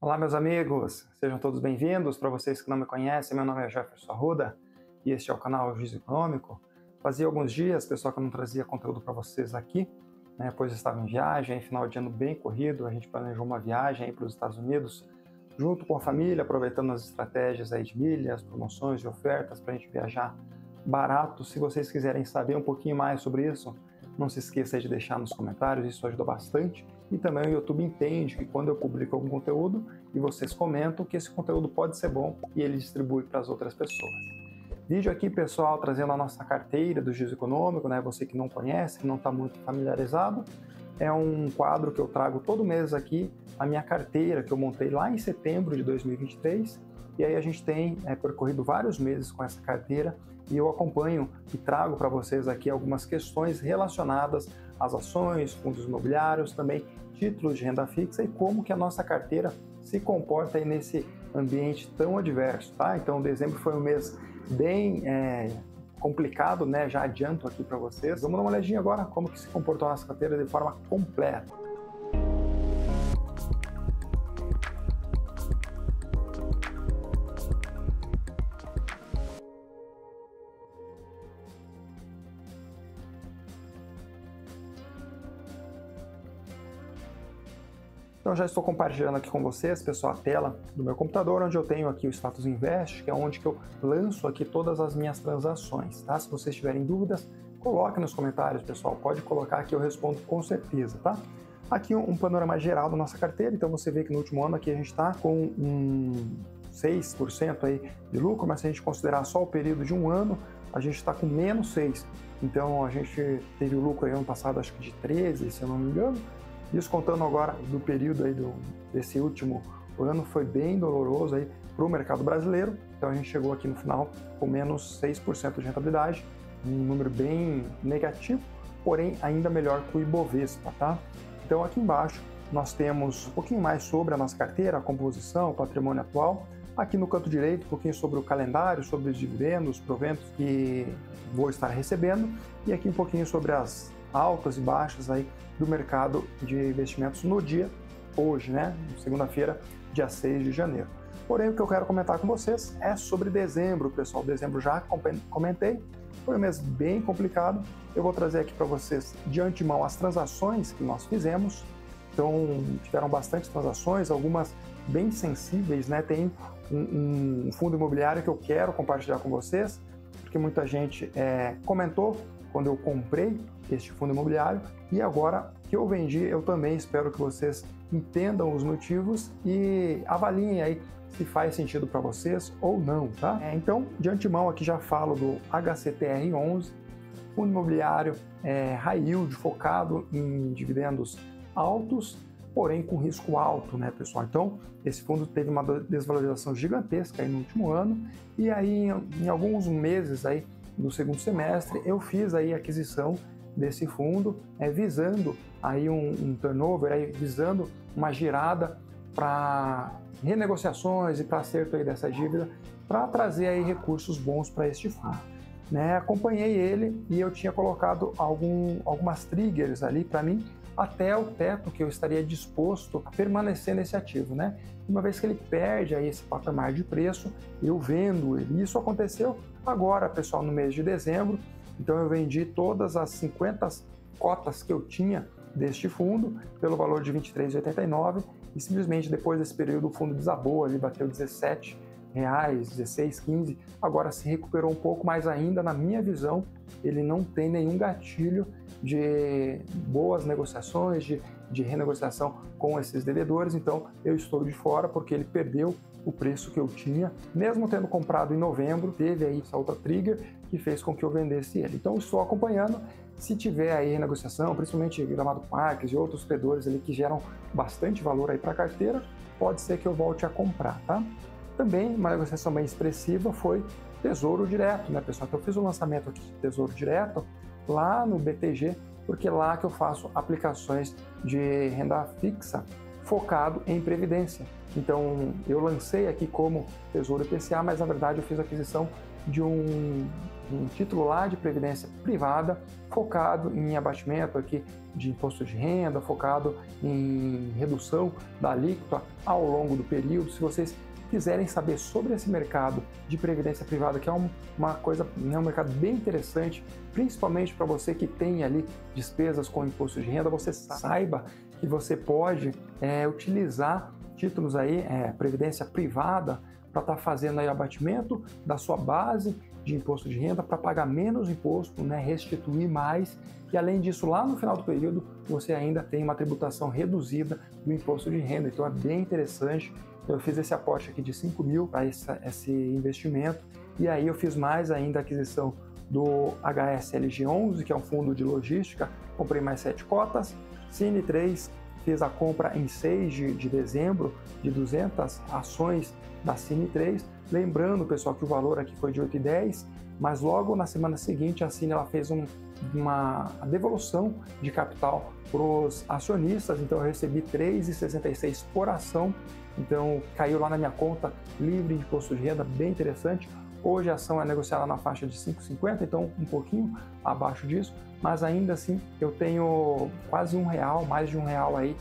Olá, meus amigos, sejam todos bem-vindos. Para vocês que não me conhecem, meu nome é Jefferson Arruda e este é o canal Juízo Econômico. Fazia alguns dias, pessoal, que eu não trazia conteúdo para vocês aqui, pois eu estava em viagem, final de ano bem corrido. A gente planejou uma viagem para os Estados Unidos junto com a família, aproveitando as estratégias aí de milhas, promoções e ofertas para a gente viajar barato. Se vocês quiserem saber um pouquinho mais sobre isso, não se esqueça de deixar nos comentários, isso ajuda bastante. E também o YouTube entende que quando eu publico algum conteúdo e vocês comentam, que esse conteúdo pode ser bom e ele distribui para as outras pessoas. Vídeo aqui, pessoal, trazendo a nossa carteira do Juízo Econômico, Você que não conhece, que não está muito familiarizado, é um quadro que eu trago todo mês aqui, a minha carteira que eu montei lá em setembro de 2023, e aí a gente tem percorrido vários meses com essa carteira e eu acompanho e trago para vocês aqui algumas questões relacionadas às ações, fundos imobiliários, também títulos de renda fixa e como que a nossa carteira se comporta aí nesse ambiente tão adverso, tá? Então, dezembro foi um mês bem complicado, Já adianto aqui para vocês. Vamos dar uma olhadinha agora como que se comportou a nossa carteira de forma completa. Então já estou compartilhando aqui com vocês, pessoal, a tela do meu computador, onde eu tenho aqui o Status Invest, que é onde que eu lanço aqui todas as minhas transações, tá? Se vocês tiverem dúvidas, coloquem nos comentários, pessoal, pode colocar que eu respondo com certeza, tá? Aqui um panorama geral da nossa carteira, então você vê que no último ano aqui a gente está com 6% aí de lucro, mas se a gente considerar só o período de um ano, a gente está com menos 6%. Então a gente teve o lucro aí ano passado, acho que de 13%, se eu não me engano. Isso contando agora do período aí desse último ano, foi bem doloroso aí para o mercado brasileiro. Então a gente chegou aqui no final com menos 6% de rentabilidade, um número bem negativo, porém ainda melhor que o Ibovespa, tá? Então aqui embaixo nós temos um pouquinho mais sobre a nossa carteira, a composição, o patrimônio atual. Aqui no canto direito, um pouquinho sobre o calendário, sobre os dividendos, proventos que vou estar recebendo. E aqui um pouquinho sobre as altas e baixas aí do mercado de investimentos no dia hoje, segunda-feira, dia 6 de janeiro. Porém, o que eu quero comentar com vocês é sobre dezembro, pessoal. Dezembro já comentei, foi um mês bem complicado. Eu vou trazer aqui para vocês de antemão as transações que nós fizemos. Então, tiveram bastante transações, algumas bem sensíveis, Tem um fundo imobiliário que eu quero compartilhar com vocês, porque muita gente comentou quando eu comprei este fundo imobiliário e agora que eu vendi, eu também espero que vocês entendam os motivos e avaliem aí se faz sentido para vocês ou não, tá? Então, de antemão aqui já falo do HCTR11, fundo imobiliário high yield, focado em dividendos altos, porém com risco alto, pessoal? Então, esse fundo teve uma desvalorização gigantesca aí no último ano e aí em alguns meses aí do segundo semestre eu fiz aí a aquisição desse fundo, visando aí um turnover, visando uma girada para renegociações e para acerto aí dessa dívida, para trazer aí recursos bons para este fundo. Acompanhei ele e eu tinha colocado algumas triggers ali para mim, até o teto que eu estaria disposto a permanecer nesse ativo, Uma vez que ele perde aí esse patamar de preço, eu vendo ele. Isso aconteceu agora, pessoal, no mês de dezembro. Então eu vendi todas as 50 cotas que eu tinha deste fundo pelo valor de R$ 23,89 e simplesmente depois desse período o fundo desabou, ele bateu R$17, 16, 15, agora se recuperou um pouco, mas ainda na minha visão ele não tem nenhum gatilho de boas negociações, de renegociação com esses devedores, então eu estou de fora porque ele perdeu o preço que eu tinha, mesmo tendo comprado em novembro, teve aí essa outra trigger que fez com que eu vendesse ele. Então estou acompanhando, se tiver aí renegociação, principalmente Gramado Parques e outros credores ali que geram bastante valor aí para a carteira, pode ser que eu volte a comprar, tá? Também uma negociação bem expressiva foi Tesouro Direto, pessoal? Então eu fiz o lançamento aqui de Tesouro Direto lá no BTG, porque é lá que eu faço aplicações de renda fixa focado em previdência. Então eu lancei aqui como Tesouro IPCA, mas na verdade eu fiz a aquisição de um um título lá de previdência privada, focado em abatimento aqui de imposto de renda, focado em redução da alíquota ao longo do período. Se vocês quiserem saber sobre esse mercado de previdência privada, que é uma coisa, um mercado bem interessante, principalmente para você que tem ali despesas com imposto de renda, você saiba que você pode utilizar títulos aí, previdência privada, para estar fazendo aí abatimento da sua base de imposto de renda para pagar menos imposto, né, restituir mais, e além disso, lá no final do período, você ainda tem uma tributação reduzida do imposto de renda. Então é bem interessante. Eu fiz esse aporte aqui de 5 mil para esse investimento, e aí eu fiz mais ainda a aquisição do HSLG11, que é um fundo de logística, comprei mais 7 cotas, Cine 3, fiz a compra em 6 de dezembro de 200 ações da Cine 3, lembrando, pessoal, que o valor aqui foi de 8,10, mas logo na semana seguinte a Cine ela fez uma devolução de capital para os acionistas, então eu recebi 3,66 por ação, então caiu lá na minha conta livre de imposto de renda, bem interessante. Hoje a ação é negociada na faixa de 5,50, então um pouquinho abaixo disso, mas ainda assim eu tenho quase R$1, mais de R$1 aí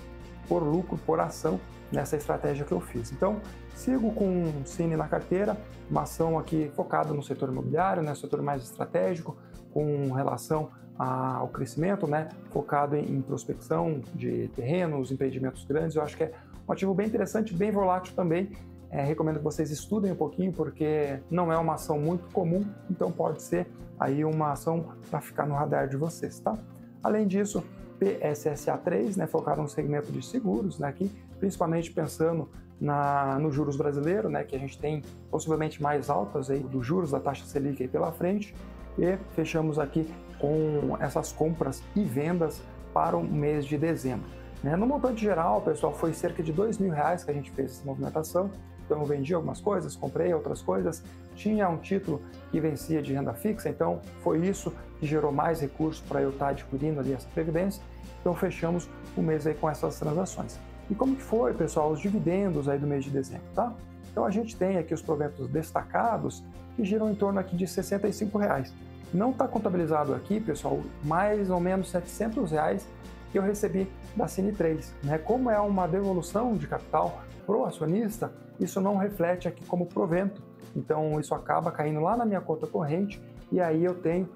por lucro, por ação, nessa estratégia que eu fiz. Então, sigo com o Cine na carteira, uma ação aqui focada no setor imobiliário, né, setor mais estratégico, com relação ao crescimento, né, focado em prospecção de terrenos, empreendimentos grandes. Eu acho que é um ativo bem interessante, bem volátil também. Recomendo que vocês estudem um pouquinho, porque não é uma ação muito comum, então pode ser aí uma ação para ficar no radar de vocês, tá? Além disso, PSSA3, né, focado no segmento de seguros, né, aqui, principalmente pensando no juros brasileiro, né, que a gente tem possivelmente mais altas aí dos juros da taxa Selic aí pela frente, e fechamos aqui com essas compras e vendas para o mês de dezembro. No montante geral, pessoal, foi cerca de R$2.000 que a gente fez essa movimentação. Então eu vendi algumas coisas, comprei outras coisas, tinha um título que vencia de renda fixa, então foi isso que gerou mais recursos para eu estar adquirindo ali essa previdência. Então fechamos o mês aí com essas transações. E como que foi, pessoal, os dividendos aí do mês de dezembro, tá? Então a gente tem aqui os proventos destacados que giram em torno aqui de R$65. Não está contabilizado aqui, pessoal, mais ou menos R$700 que eu recebi da Cine 3, né? Como é uma devolução de capital para o acionista, isso não reflete aqui como provento, então isso acaba caindo lá na minha conta corrente, e aí eu tenho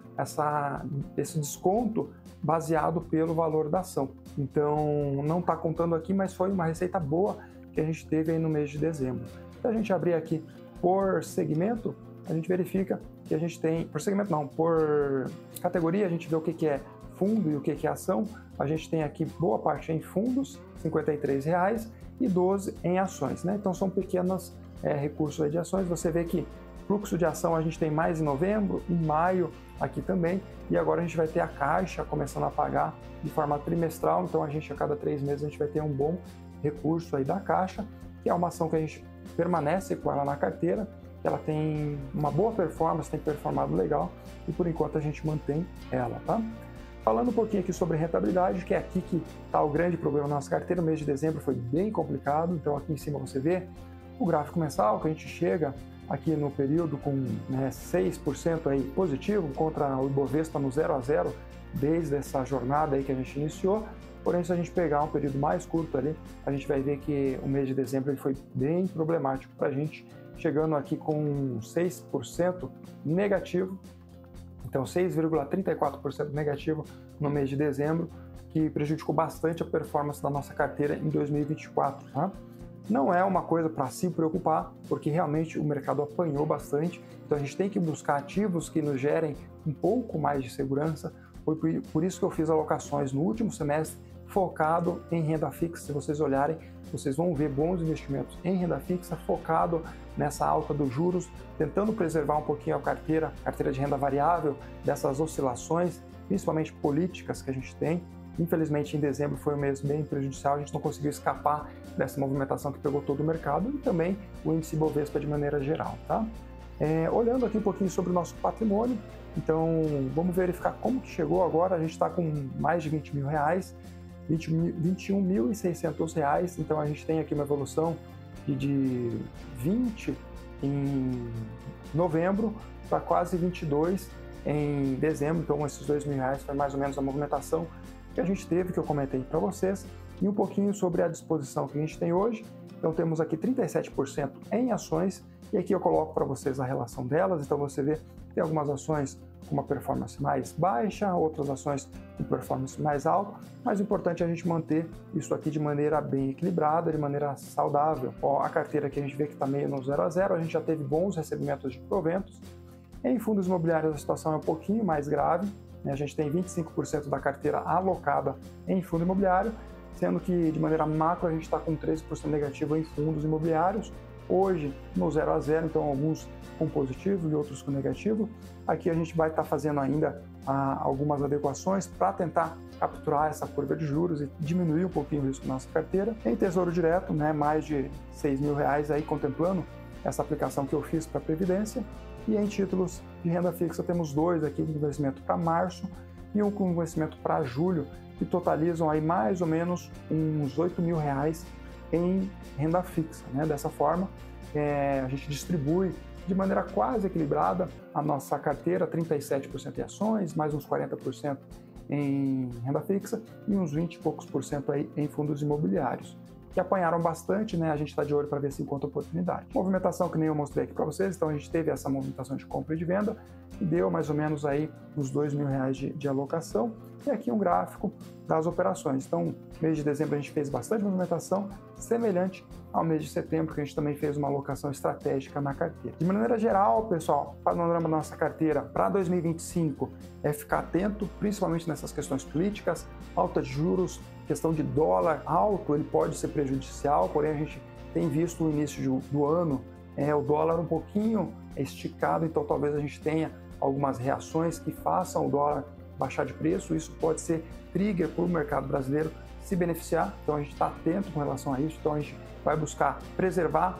esse desconto baseado pelo valor da ação. Então não está contando aqui, mas foi uma receita boa que a gente teve aí no mês de dezembro. Se a gente abrir aqui por segmento, a gente verifica que a gente tem, por segmento não, por categoria, a gente vê o que é fundo e o que é ação. A gente tem aqui boa parte em fundos, R$53, e 12 em ações, né? Então são pequenos recursos aí de ações. Você vê que fluxo de ação a gente tem mais em novembro, em maio aqui também, e agora a gente vai ter a Caixa começando a pagar de forma trimestral, então a cada 3 meses a gente vai ter um bom recurso aí da Caixa, que é uma ação que a gente permanece com ela na carteira, que ela tem uma boa performance, tem performado legal, e por enquanto a gente mantém ela, tá? Falando um pouquinho aqui sobre rentabilidade, que é aqui que está o grande problema na nossa carteira. O mês de dezembro foi bem complicado, então aqui em cima você vê o gráfico mensal, que a gente chega aqui no período com 6% aí positivo contra o Ibovespa no 0 a 0 desde essa jornada aí que a gente iniciou. Porém, se a gente pegar um período mais curto ali, a gente vai ver que o mês de dezembro ele foi bem problemático para a gente, chegando aqui com 6% negativo. Então, 6,34% negativo no mês de dezembro, que prejudicou bastante a performance da nossa carteira em 2024. Tá? Não é uma coisa para se preocupar, porque realmente o mercado apanhou bastante, então a gente tem que buscar ativos que nos gerem um pouco mais de segurança. Foi por isso que eu fiz alocações no último semestre focado em renda fixa. Se vocês olharem, vocês vão ver bons investimentos em renda fixa, focado nessa alta dos juros, tentando preservar um pouquinho a carteira de renda variável dessas oscilações, principalmente políticas que a gente tem. Infelizmente, em dezembro foi um mês bem prejudicial, a gente não conseguiu escapar dessa movimentação que pegou todo o mercado e também o índice Bovespa de maneira geral, tá? Olhando aqui um pouquinho sobre o nosso patrimônio, então vamos verificar como que chegou agora. A gente está com mais de R$20.000, R$21.600, então a gente tem aqui uma evolução de 20 em novembro para quase 22 em dezembro, então esses R$2.000 foi mais ou menos a movimentação que a gente teve, que eu comentei para vocês, e um pouquinho sobre a disposição que a gente tem hoje. Então temos aqui 37% em ações, e aqui eu coloco para vocês a relação delas. Então você vê que tem algumas ações com uma performance mais baixa, outras ações com performance mais alta, mas o importante é a gente manter isso aqui de maneira bem equilibrada, de maneira saudável. Ó, a carteira aqui a gente vê que está meio no 0 a 0, a gente já teve bons recebimentos de proventos. Em fundos imobiliários a situação é um pouquinho mais grave, né? A gente tem 25% da carteira alocada em fundo imobiliário, sendo que de maneira macro a gente está com 13% negativo em fundos imobiliários, hoje no 0 a 0, então alguns com positivo e outros com negativo. Aqui a gente vai estar fazendo ainda algumas adequações para tentar capturar essa curva de juros e diminuir um pouquinho o risco da nossa carteira. Em Tesouro Direto, né, mais de R$6.000 aí contemplando essa aplicação que eu fiz para a Previdência. E em títulos de renda fixa temos dois aqui com investimento para março e um com investimento para julho, que totalizam aí mais ou menos uns R$8.000 em renda fixa, né? Dessa forma, a gente distribui de maneira quase equilibrada a nossa carteira, 37% em ações, mais uns 40% em renda fixa e uns 20 e poucos por cento aí em fundos imobiliários, que apanharam bastante, né? A gente está de olho para ver se encontra oportunidade. Movimentação que nem eu mostrei aqui para vocês, então a gente teve essa movimentação de compra e de venda e deu mais ou menos aí uns R$2.000 de alocação. E aqui um gráfico das operações. Então, mês de dezembro a gente fez bastante movimentação, semelhante ao mês de setembro, que a gente também fez uma alocação estratégica na carteira. De maneira geral, pessoal, o panorama da nossa carteira para 2025 é ficar atento, principalmente nessas questões políticas, alta de juros, questão de dólar alto, ele pode ser prejudicial, porém a gente tem visto o início do ano, o dólar um pouquinho esticado, então talvez a gente tenha algumas reações que façam o dólar baixar de preço. Isso pode ser trigger para o mercado brasileiro se beneficiar, então a gente está atento com relação a isso, então a gente vai buscar preservar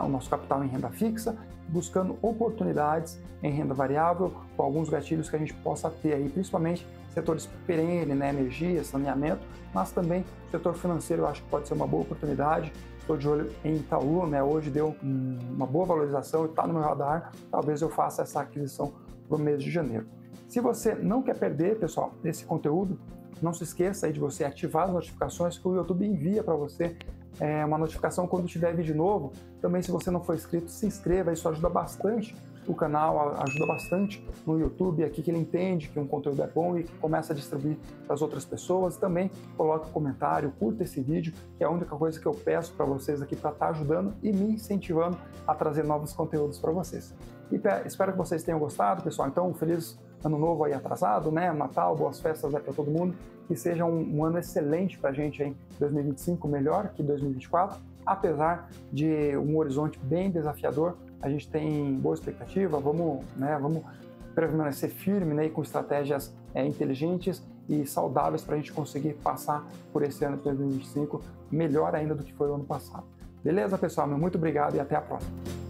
o nosso capital em renda fixa, buscando oportunidades em renda variável, com alguns gatilhos que a gente possa ter aí, principalmente setores perenes, né, energia, saneamento, mas também o setor financeiro eu acho que pode ser uma boa oportunidade. Estou de olho em Itaú, né, hoje deu uma boa valorização e está no meu radar, talvez eu faça essa aquisição para o mês de janeiro. Se você não quer perder, pessoal, esse conteúdo, não se esqueça aí de você ativar as notificações que o YouTube envia para você uma notificação quando tiver vídeo novo. Também, se você não for inscrito, se inscreva, isso ajuda bastante o canal, ajuda bastante no YouTube, aqui que ele entende que um conteúdo é bom e que começa a distribuir para as outras pessoas. Também coloque um comentário, curta esse vídeo, que é a única coisa que eu peço para vocês aqui para estar ajudando e me incentivando a trazer novos conteúdos para vocês. E espero que vocês tenham gostado, pessoal. Então, feliz ano novo aí atrasado, né? Natal, boas festas aí para todo mundo. Que seja um ano excelente para a gente em 2025, melhor que 2024. Apesar de um horizonte bem desafiador, a gente tem boa expectativa. Vamos permanecer firme, né? Com estratégias inteligentes e saudáveis para a gente conseguir passar por esse ano de 2025 melhor ainda do que foi o ano passado. Beleza, pessoal? Muito obrigado e até a próxima.